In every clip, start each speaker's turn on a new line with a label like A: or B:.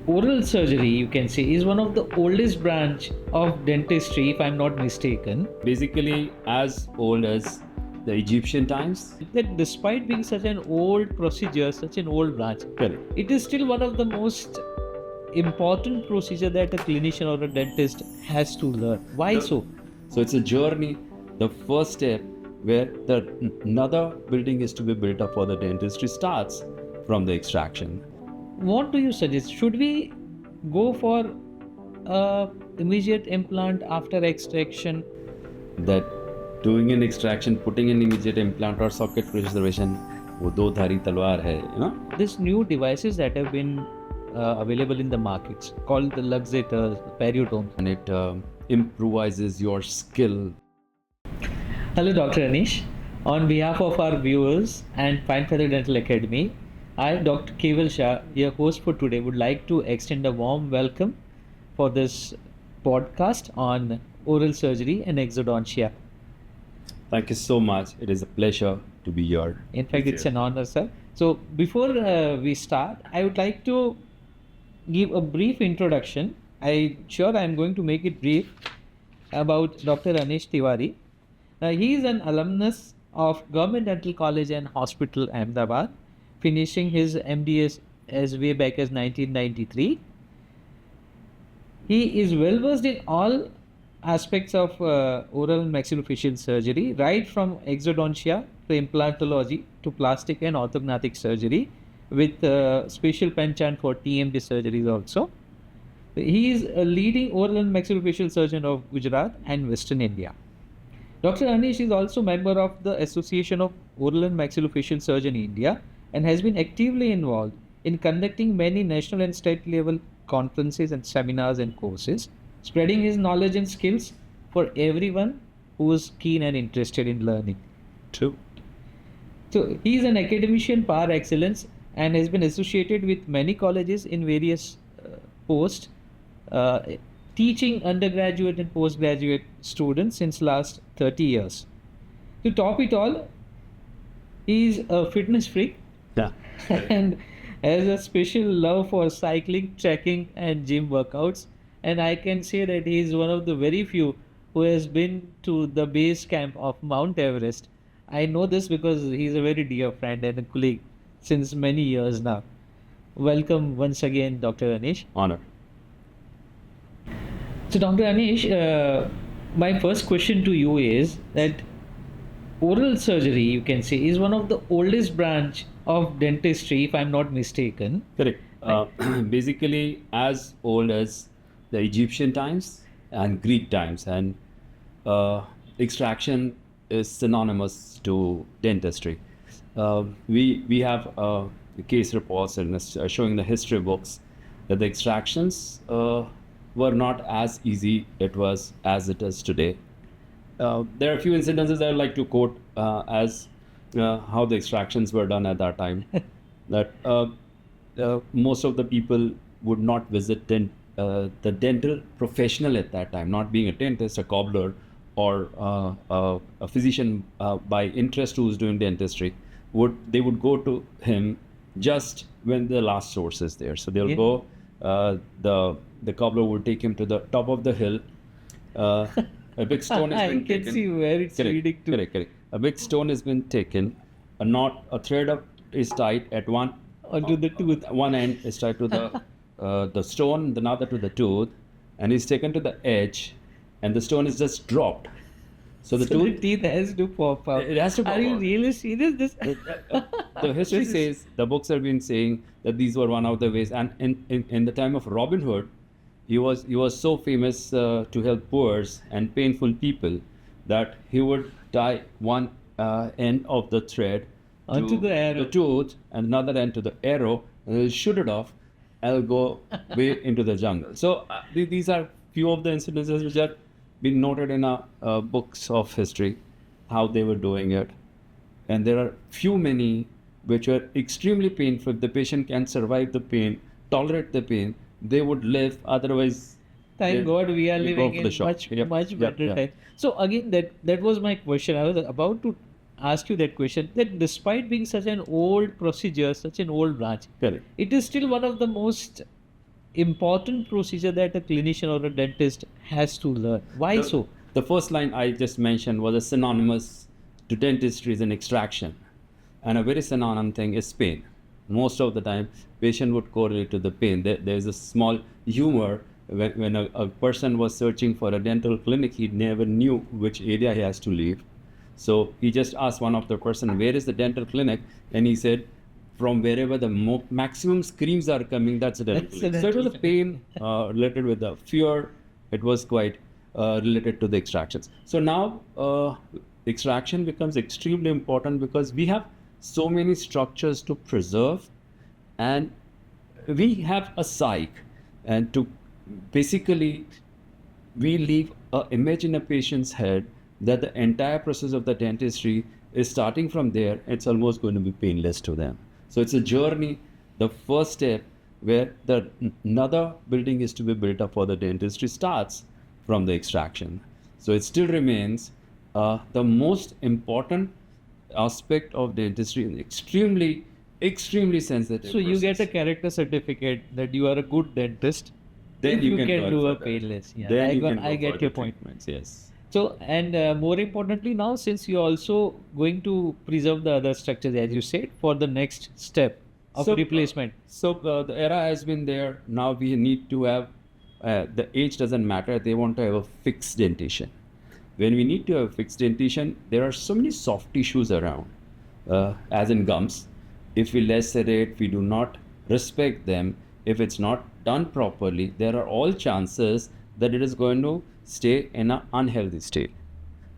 A: Oral surgery, you can say, is one of the oldest branch of dentistry, if I'm not mistaken.
B: Basically as old as the Egyptian times.
A: That despite being such an old procedure, such an old branch,
B: Correct.
A: it is still one of the most important procedure that a clinician or a dentist has to learn. Why so?
B: So it's a journey. The first step where another building is to be built up for the dentistry starts from the extraction.
A: What do you suggest? Should we go for immediate implant after extraction?
B: That doing an extraction, putting an immediate implant or socket preservation, वो दो धारी तलवार है, you know.
A: These new devices that have been available in the markets called the luxators, periodomes.
B: And it improvises your skill.
A: Hello, Dr. Anish. On behalf of our viewers and Fine Feather Dental Academy, I, Dr. Keval Shah, your host for today, would like to extend a warm welcome for this podcast on oral surgery and exodontia.
B: Thank you so much. It is a pleasure to be here.
A: In fact, it's an honor, sir. So, before we start, I would like to give a brief introduction. I'm sure I'm going to make it brief about Dr. Anish Tiwari. He is an alumnus of Government Dental College and Hospital, Ahmedabad, finishing his MDS as way back as 1993. He is well versed in all aspects of oral and maxillofacial surgery, right from exodontia to implantology to plastic and orthodontic surgery, with special penchant for TMD surgeries also. He is a leading oral and maxillofacial surgeon of Gujarat and Western India. Dr. Anish is also member of the Association of Oral and Maxillofacial Surgeon India and has been actively involved in conducting many national and state level conferences and seminars and courses, spreading his knowledge and skills for everyone who is keen and interested in learning.
B: True.
A: So he is an academician par excellence and has been associated with many colleges in various posts, teaching undergraduate and postgraduate students since last 30 years. To top it all, he is a fitness freak.
B: Yeah.
A: And has a special love for cycling, trekking and gym workouts. And I can say that he is one of the very few who has been to the base camp of Mount Everest. I know this because he is a very dear friend and a colleague since many years now. Welcome once again, Dr. Anish.
B: Honor.
A: So, Dr. Anish, my first question to you is that oral surgery, you can say, is one of the oldest branch of dentistry, if I'm not mistaken.
B: Correct. Basically as old as the Egyptian times and Greek times, and extraction is synonymous to dentistry. We have case reports and showing the history books that the extractions were not as easy as it is today. There are a few incidences I would like to quote as how the extractions were done at that time. That most of the people would not visit the dental professional at that time, not being a dentist, a cobbler, or a physician by interest who's doing dentistry. They would go to him just when the last source is there. So they'll go. The cobbler would take him to the top of the hill. A big stone has been taken.
A: I can see where it's leading to.
B: Correct. A big stone has been taken. A thread is tied at one.
A: Onto the tooth.
B: One end is tied to the stone, the other to the tooth, and he's taken to the edge, and the stone is just dropped. So the
A: teeth has to pop out.
B: It has to pop out.
A: Are you really serious?
B: The history says, the books have been saying that these were one of the ways. And in the time of Robin Hood, he was so famous to help poor and painful people that he would tie one end of the thread
A: onto the arrow,
B: the tooth, and another end to the arrow, and he'll shoot it off and go way into the jungle. So these are few of the incidences which are been noted in books of history, how they were doing it. And there are many which were extremely painful. If the patient can survive the pain, tolerate the pain, they would live. Otherwise,
A: thank God we are living in much better time. So again, that was my question. I was about to ask you that question, that despite being such an old procedure, such an old branch,
B: correct,
A: it is still one of the most important procedure that a clinician or a dentist has to learn. Why so?
B: The first line I just mentioned was a synonymous to dentistry is an extraction. And a very synonym thing is pain. Most of the time, patient would correlate to the pain. There's a small humor when a person was searching for a dental clinic, he never knew which area he has to leave. So he just asked one of the person, where is the dental clinic? And he said, from wherever the maximum screams are coming, that's a dental clinic. So it was a pain related with the fear. It was quite related to the extractions. So now extraction becomes extremely important because we have so many structures to preserve, and we have a psych, and to basically we leave an image in a patient's head that the entire process of the dentistry is starting from there. It's almost going to be painless to them. So it's a journey. The first step where another building is to be built up for the dentistry starts from the extraction. So it still remains the most important aspect of dentistry, and extremely sensitive.
A: So you get a
B: process.
A: character certificate that you are a good dentist.
B: Then
A: if
B: you
A: can
B: can
A: do
B: go
A: a
B: for that.
A: painless. Yeah,
B: Then
A: I,
B: you
A: got,
B: can
A: I
B: go
A: get
B: for
A: your
B: the
A: point.
B: treatments, yes.
A: So, and more importantly now, since you're also going to preserve the other structures, as you said, for the next step of replacement.
B: The era has been there. Now we need to have, the age doesn't matter. They want to have a fixed dentition. When we need to have fixed dentition, there are so many soft tissues around, as in gums. If we lacerate, we do not respect them, if it's not done properly, there are all chances that it is going to stay in an unhealthy state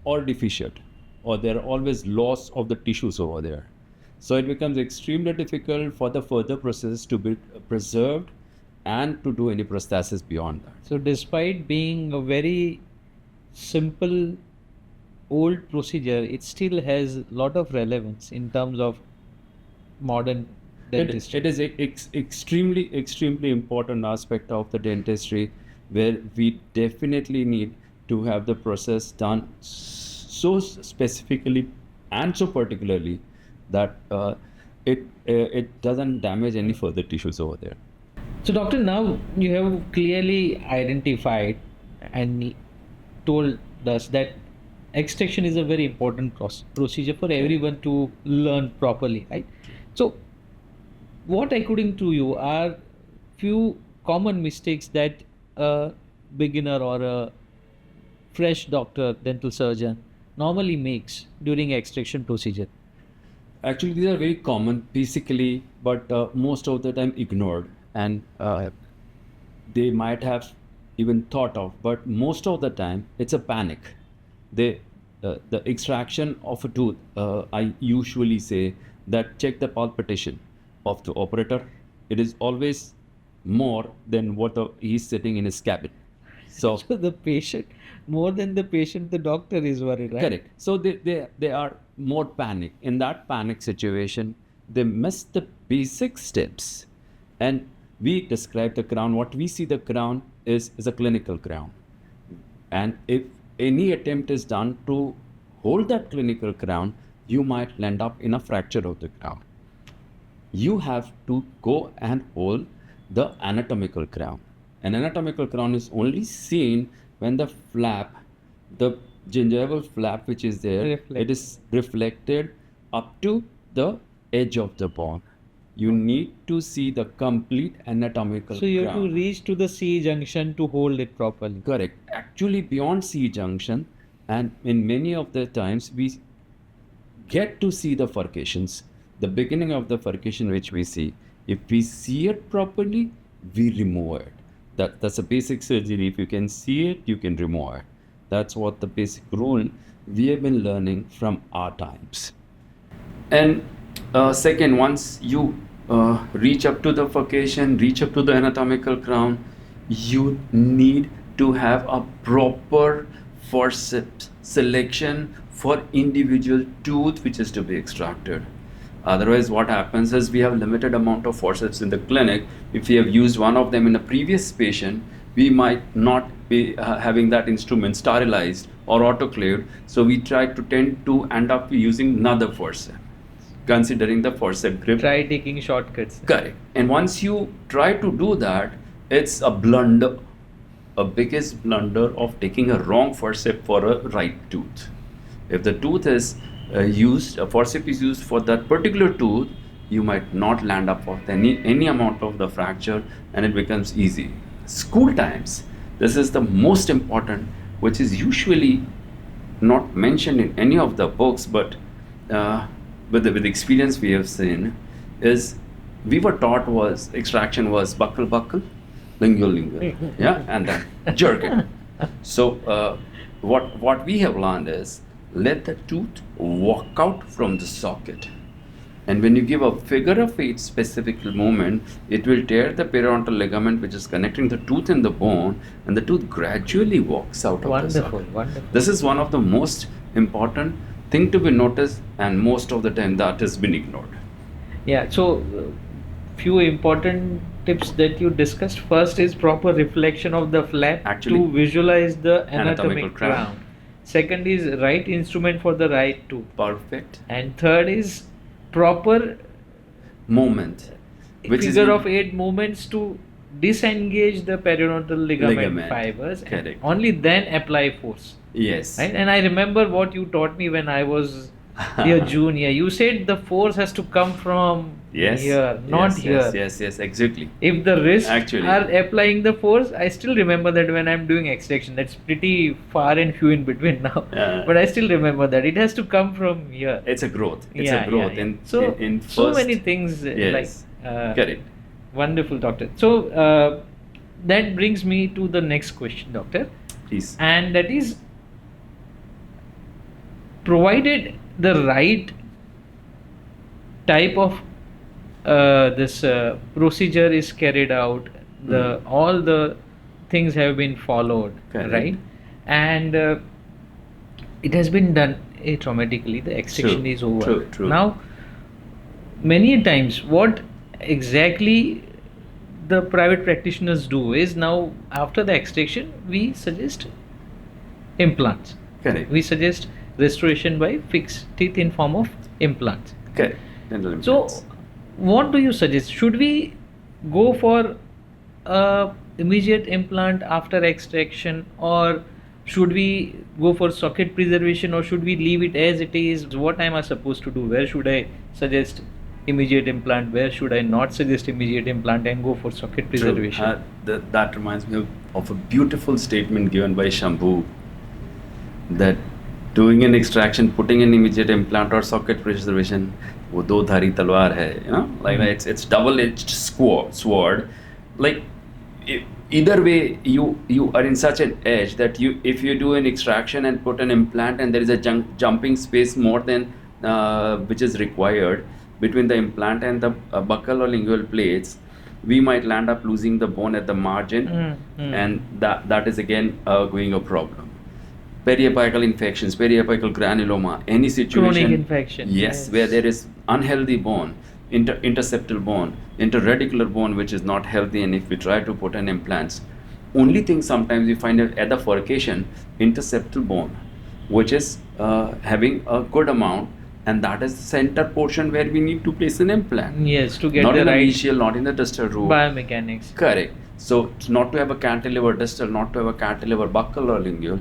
B: or deficient, or there are always loss of the tissues over there. So it becomes extremely difficult for the further process to be preserved and to do any prosthesis beyond that.
A: So, despite being a very simple old procedure, it still has a lot of relevance in terms of modern dentistry.
B: It is extremely important aspect of the dentistry, where we definitely need to have the process done so specifically and so particularly that it doesn't damage any further tissues over there.
A: So, doctor, now you have clearly identified and told us that extraction is a very important procedure for everyone to learn properly, right? So, what according to you are few common mistakes that a beginner or a fresh doctor, dental surgeon normally makes during extraction procedure?
B: Actually, these are very common basically, but most of the time ignored, and they might have even thought of, but most of the time it's a panic. The extraction of a tooth, I usually say that check the palpitation of the operator. It is always more than what he's sitting in his cabin. So
A: So the patient, more than the patient, the doctor is worried, right?
B: correct. So they are more panic. In that panic situation, they miss the basic steps. And we describe the crown. What we see the crown is a clinical crown. And if any attempt is done to hold that clinical crown, you might land up in a fracture of the crown. You have to go and hold the anatomical crown. An anatomical crown is only seen when the flap, the gingival flap which is there,
A: Reflect.
B: it is reflected up to the edge of the bone. You need to see the complete anatomical
A: So you have
B: crown.
A: to reach to the C junction to hold it properly.
B: Correct. Actually, beyond C junction, and in many of the times we get to see the furcations, the beginning of the furcation which we see. If we see it properly, we remove it. That's a basic surgery. If you can see it, you can remove it. That's what the basic rule we have been learning from our times. And second, once you reach up to the furcation, reach up to the anatomical crown, you need to have a proper forceps selection for individual tooth which is to be extracted. Otherwise, what happens is we have limited amount of forceps in the clinic. If we have used one of them in a previous patient, we might not be having that instrument sterilized or autoclaved. So we try to tend to end up using another forceps, considering the forceps grip.
A: Try taking shortcuts.
B: Correct. And once you try to do that, it's a blunder, a biggest blunder of taking a wrong forceps for a right tooth. If the tooth is used, a forceps is used for that particular tooth, you might not land up with any amount of the fracture, and it becomes easy. School times, this is the most important, which is usually not mentioned in any of the books, but with the experience we have seen, is we were taught was extraction was buckle buckle, lingual lingual, yeah, and then jerk it. So what we have learned is let the tooth walk out from the socket. And when you give a figure of 8 specific movement, it will tear the periodontal ligament which is connecting the tooth and the bone, and the tooth gradually walks out of the
A: Wonderful,
B: socket.
A: wonderful.
B: This is one of the most important thing to be noticed, and most of the time that has been ignored.
A: Yeah, so few important tips that you discussed. First is proper reflection of the flap
B: Actually,
A: to visualize the
B: anatomical
A: anatomic
B: crown.
A: crown. Second is right instrument for the right tooth.
B: Perfect
A: And third is proper
B: moment, which is
A: figure of 8 movements to disengage the periodontal ligament fibers. And
B: Correct.
A: only then apply force.
B: Yes.
A: Right? And I remember what you taught me when I was your junior. You said the force has to come from
B: Yes.
A: here, not
B: yes,
A: here.
B: Yes. Exactly.
A: If the wrists
B: Actually.
A: are applying the force, I still remember that when I'm doing extraction. That's pretty far and few in between now.
B: Yeah.
A: But I still remember that it has to come from here.
B: It's a growth. It's
A: Yeah,
B: a growth.
A: yeah.
B: In,
A: So
B: in
A: so
B: first,
A: many things
B: Yes. Correct.
A: wonderful, doctor. So that brings me to the next question, doctor,
B: Please.
A: and that is, provided the right type of this procedure is carried out, the all the things have been followed,
B: Correct.
A: right, and it has been done atraumatically, the extraction
B: True,
A: is over.
B: true.
A: Now many times what exactly the private practitioners do is, now after the extraction we suggest implants.
B: Correct.
A: We suggest restoration by fixed teeth in form of implants.
B: Correct. Dental
A: So
B: implants.
A: what do you suggest? Should we go for a immediate implant after extraction, or should we go for socket preservation, or should we leave it as it is? What am I supposed to do? Where should I suggest immediate implant? Where should I not suggest immediate implant and go for socket
B: True.
A: preservation?
B: That reminds me of a beautiful statement given by Shambhu, that doing an extraction, putting an immediate implant or socket preservation, वो दो धारी तलवार है, you know, like it's double-edged sword. Like either way, you are in such an edge that if you do an extraction and put an implant, and there is a jumping space more than which is required between the implant and the buccal or lingual plates, we might land up losing the bone at the margin, and that is again going a problem. Periapical infections, periapical granuloma, any situation,
A: Chronic infection.
B: yes, where there is unhealthy bone, interseptal bone, interradicular bone which is not healthy, and if we try to put an implants, only thing sometimes we find at the furcation, interseptal bone, which is having a good amount, and that is the center portion where we need to place an implant.
A: Yes, to get
B: Not
A: the
B: in the
A: right
B: mesial, not in the distal root.
A: biomechanics.
B: Correct. So not to have a cantilever distal, not to have a cantilever buccal or lingual.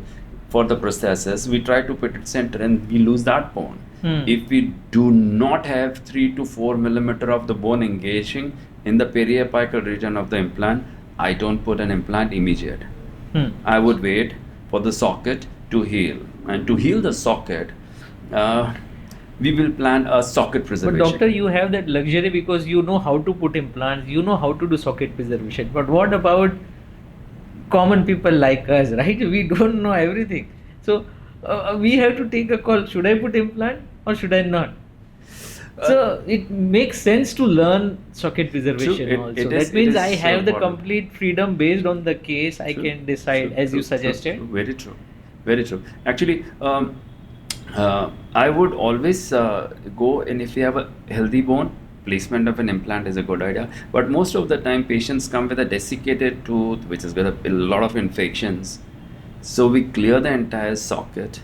B: For the prosthesis, we try to put it center and we lose that bone. If we do not have 3 to 4 millimeter of the bone engaging in the periapical region of the implant, I don't put an implant immediate. I would wait for the socket to heal, and to heal the socket, we will plan a socket
A: But
B: preservation.
A: doctor, you have that luxury because you know how to put implants, you know how to do socket preservation. But what about common people like us, right? We don't know everything. So we have to take a call. Should I put implant or should I not? So it makes sense to learn socket preservation
B: True,
A: also.
B: it
A: That
B: is
A: means I
B: so
A: have the
B: important.
A: complete freedom based on the case. I
B: True,
A: can decide
B: true,
A: as you
B: true, true,
A: suggested.
B: true. Very true. Very true. Actually, I would always go, and if you have a healthy bone, placement of an implant is a good idea. But most of the time, patients come with a desiccated tooth, which has got a lot of infections. So we clear the entire socket.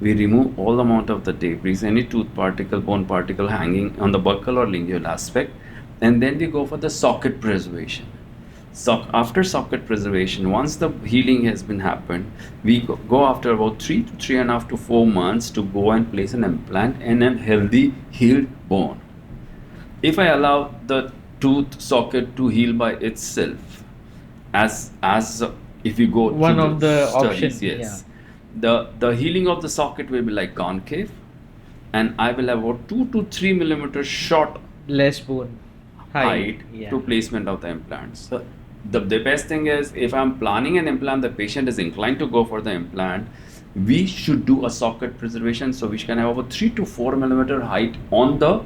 B: We remove all amount of the debris, any tooth particle, bone particle hanging on the buccal or lingual aspect, and then we go for the socket preservation. after socket preservation, once the healing has been happened, we go after about 3 to 3.5 to 4 months to go and place an implant in a healthy healed bone. If I allow the tooth socket to heal by itself, as if you go
A: One
B: through
A: of the
B: studies,
A: options,
B: yes, the healing of the socket will be like concave, and I will have about 2 to 3 millimeters short
A: less bone
B: height
A: yeah.
B: to placement of the implants. So the best thing is, if I'm planning an implant, the patient is inclined to go for the implant, we should do a socket preservation, so we can have over 3 to 4 millimeter height on the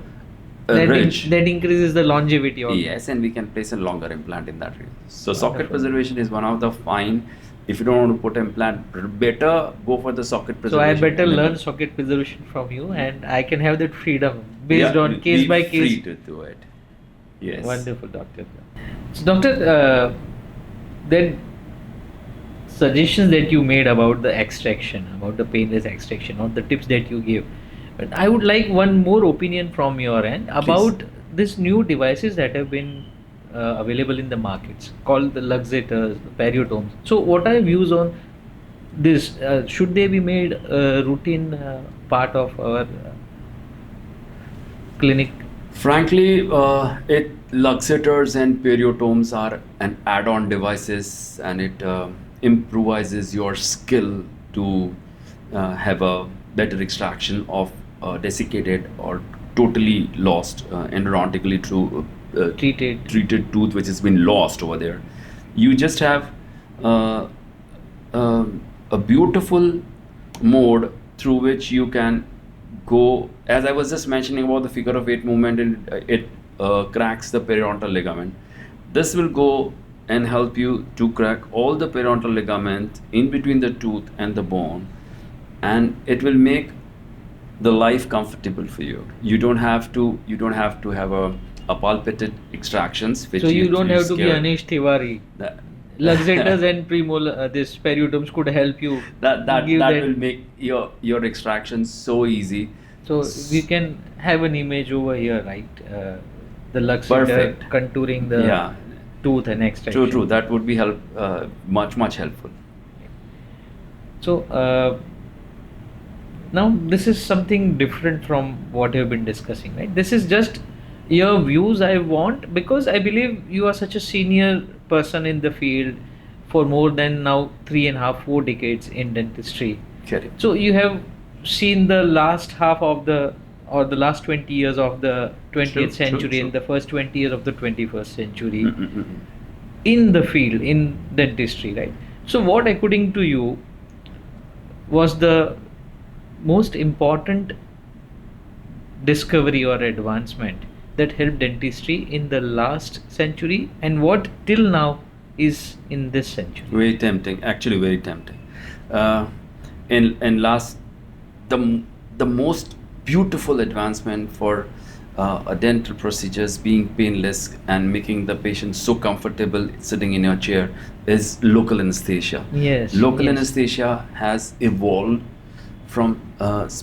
B: ridge.
A: That increases the longevity of
B: Yes, and we can place a longer implant in that region. So socket
A: Wonderful.
B: preservation is one of the fine. If you don't want to put implant, better go for the socket
A: So I
B: preservation.
A: better
B: and
A: learn socket preservation from you, and I can have that freedom based
B: yeah,
A: on case
B: be
A: by
B: free
A: case.
B: to do it. Yes.
A: Wonderful, doctor. So, doctor, then suggestions that you made about the extraction, about the painless extraction, or the tips that you gave, but I would like one more opinion from your end about these new devices that have been available in the markets called the luxators, the periotomes. So, what are your views on this? Should they be made a routine part of our clinic?
B: Frankly, luxators and periotomes are an add-on devices, and it improvises your skill to have a better extraction of desiccated or totally lost endodontically through treated tooth which has been lost over there. You just have uh, a beautiful mode through which you can go, as I was just mentioning about the figure of 8 movement, and it cracks the periodontal ligament. This will go and help you to crack all the periodontal ligament in between the tooth and the bone, and it will make the life comfortable for you. You don't have to have a palpated extractions which
A: So you don't have to be
B: scare.
A: Anish Tiwari.
B: That-
A: Luxators and premolar, this periodoms could help you.
B: that
A: give
B: will make your extraction so easy.
A: So we can have an image over here, right? The luxator
B: Perfect.
A: contouring the
B: Yeah.
A: tooth and extraction.
B: True. That would be much helpful.
A: So now this is something different from what you've been discussing, right? This is just your views I want, because I believe you are such a senior person in the field for more than now 3.5 to 4 decades in dentistry.
B: Correct.
A: So you have seen the last half of the last 20 years of the 20th
B: True,
A: century
B: true.
A: and the first 20 years of the 21st century
B: Mm-mm-mm.
A: in the field, in dentistry, right? So what, according to you, was the most important discovery or advancement that helped dentistry in the last century, and what till now is in this century?
B: Very tempting, actually very tempting. In last, the most beautiful advancement for a dental procedures being painless and making the patient so comfortable sitting in your chair is local anesthesia.
A: Yes,
B: Local
A: yes.
B: anesthesia has evolved from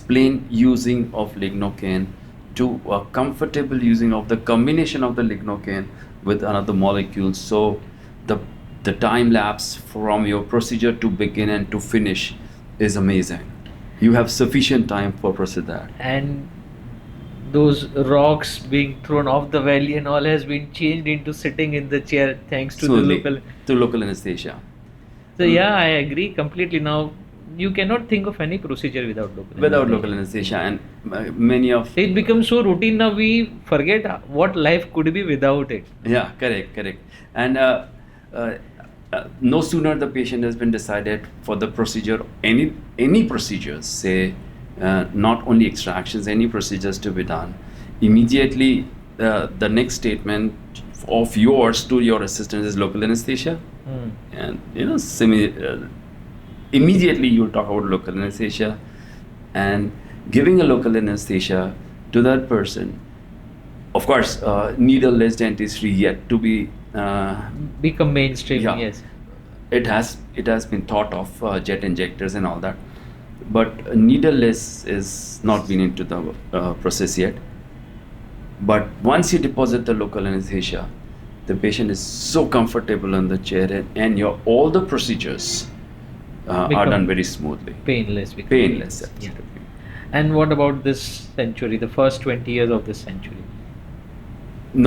B: plain using of lignocaine to a comfortable using of the combination of the lignocaine with another molecule. So the time lapse from your procedure to begin and to finish is amazing. You have sufficient time for procedure.
A: And those rocks being thrown off the valley and all has been changed into sitting in the chair thanks to the local.
B: to local anesthesia.
A: So yeah, I agree completely. Now you cannot think of any procedure without local
B: Anesthesia, and many of
A: It becomes so routine now, we forget what life could be without it.
B: yeah, correct. And no sooner the patient has been decided for the procedure, any procedures, say not only extractions, any procedures to be done, immediately the next statement of yours to your assistant is local anesthesia. And immediately you'll talk about local anesthesia and giving a local anesthesia to that person. Of course, needle-less dentistry yet to be
A: Become mainstream,
B: yeah.
A: yes.
B: It has been thought of jet injectors and all that, but needleless is not been into the process yet. But once you deposit the local anesthesia, the patient is so comfortable on the chair, and your all the procedures are
A: Become
B: done very smoothly.
A: painless. Become
B: Painless,
A: Yeah.
B: absolutely.
A: And what about this century, the first 20 years of this century?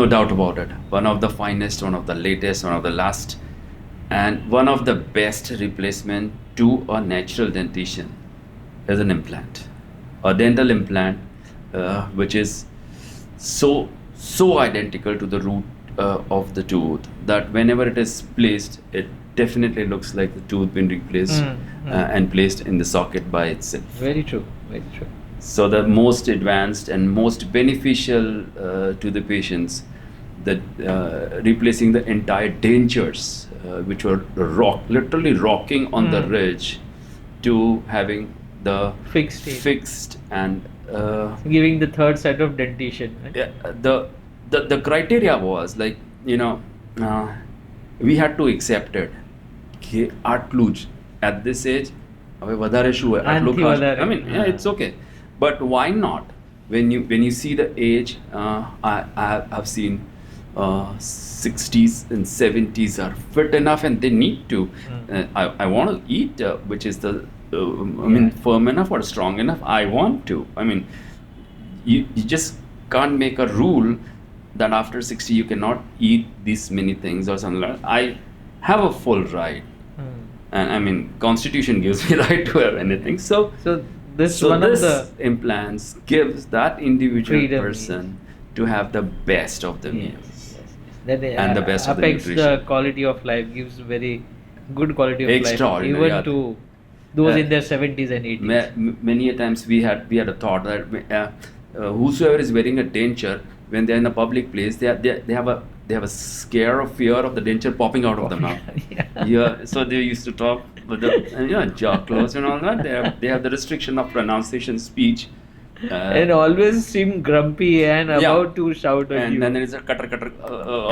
B: No doubt about it. One of the finest, one of the latest, one of the last, and one of the best replacement to a natural dentition is an implant, a dental implant, which is so identical to the root of the tooth that whenever it is placed, it definitely looks like the tooth been replaced and placed in the socket by itself.
A: Very true. Very true.
B: So the most advanced and most beneficial to the patients, that replacing the entire dentures, which were literally rocking on the ridge, to having the
A: Fixed teeth.
B: fixed and
A: Giving the third set of dentition. Right?
B: yeah, the criteria was like, we had to accept it કે આટલું જ at this age હવે વધારે શું હોય આટલું
A: આનાથી
B: ખાસ
A: વધારે.
B: I mean, yeah, it's okay, but why not? When you see the age, I've seen 60s and 70s are fit enough and they need to. I want to eat, which is the I mean, firm enough or strong enough. I want to. I mean, you just can't make a rule that after 60 you cannot eat these many things or something like that. I have a full right, and I mean, Constitution gives me right to have anything. So
A: this
B: so
A: one
B: this
A: of the
B: implants gives that individual
A: Freedom,
B: person to have the best of the meals.
A: that
B: And the best of the
A: affects the
B: nutrition.
A: quality of life, gives very good quality of life,
B: Extraordinary,
A: even
B: yeah.
A: to those
B: Uh,
A: in their 70s and 80s.
B: Many a times we had a thought that whosoever is wearing a denture, when they're in a public place, they have a scare of fear of the denture popping out of the mouth. Yeah, so they used to talk with the jaw closed and all that. They have the restriction of pronunciation, speech.
A: And always seem grumpy and
B: Yeah.
A: about to shout at
B: And
A: you.
B: then there is a cutter,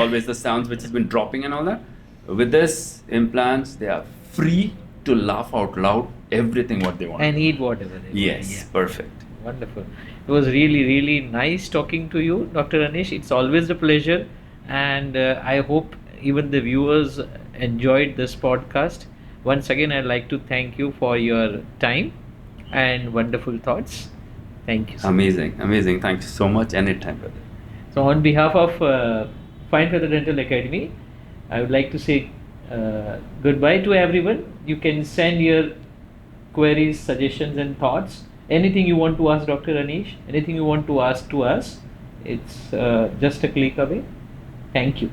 B: always the sounds which has been dropping and all that. With this implants, they are free to laugh out loud everything what they want.
A: And eat whatever they want.
B: Yes,
A: Yeah.
B: perfect.
A: Wonderful. It was really, really nice talking to you, Dr. Anish. It's always a pleasure, and I hope even the viewers enjoyed this podcast. Once again, I'd like to thank you for your time and wonderful thoughts. Thank you.
B: Amazing. Thank you so much. Anytime, brother.
A: So, on behalf of Fine Feather Dental Academy, I would like to say goodbye to everyone. You can send your queries, suggestions, and thoughts. Anything you want to ask Dr. Anish, anything you want to ask to us, it's just a click away. Thank you.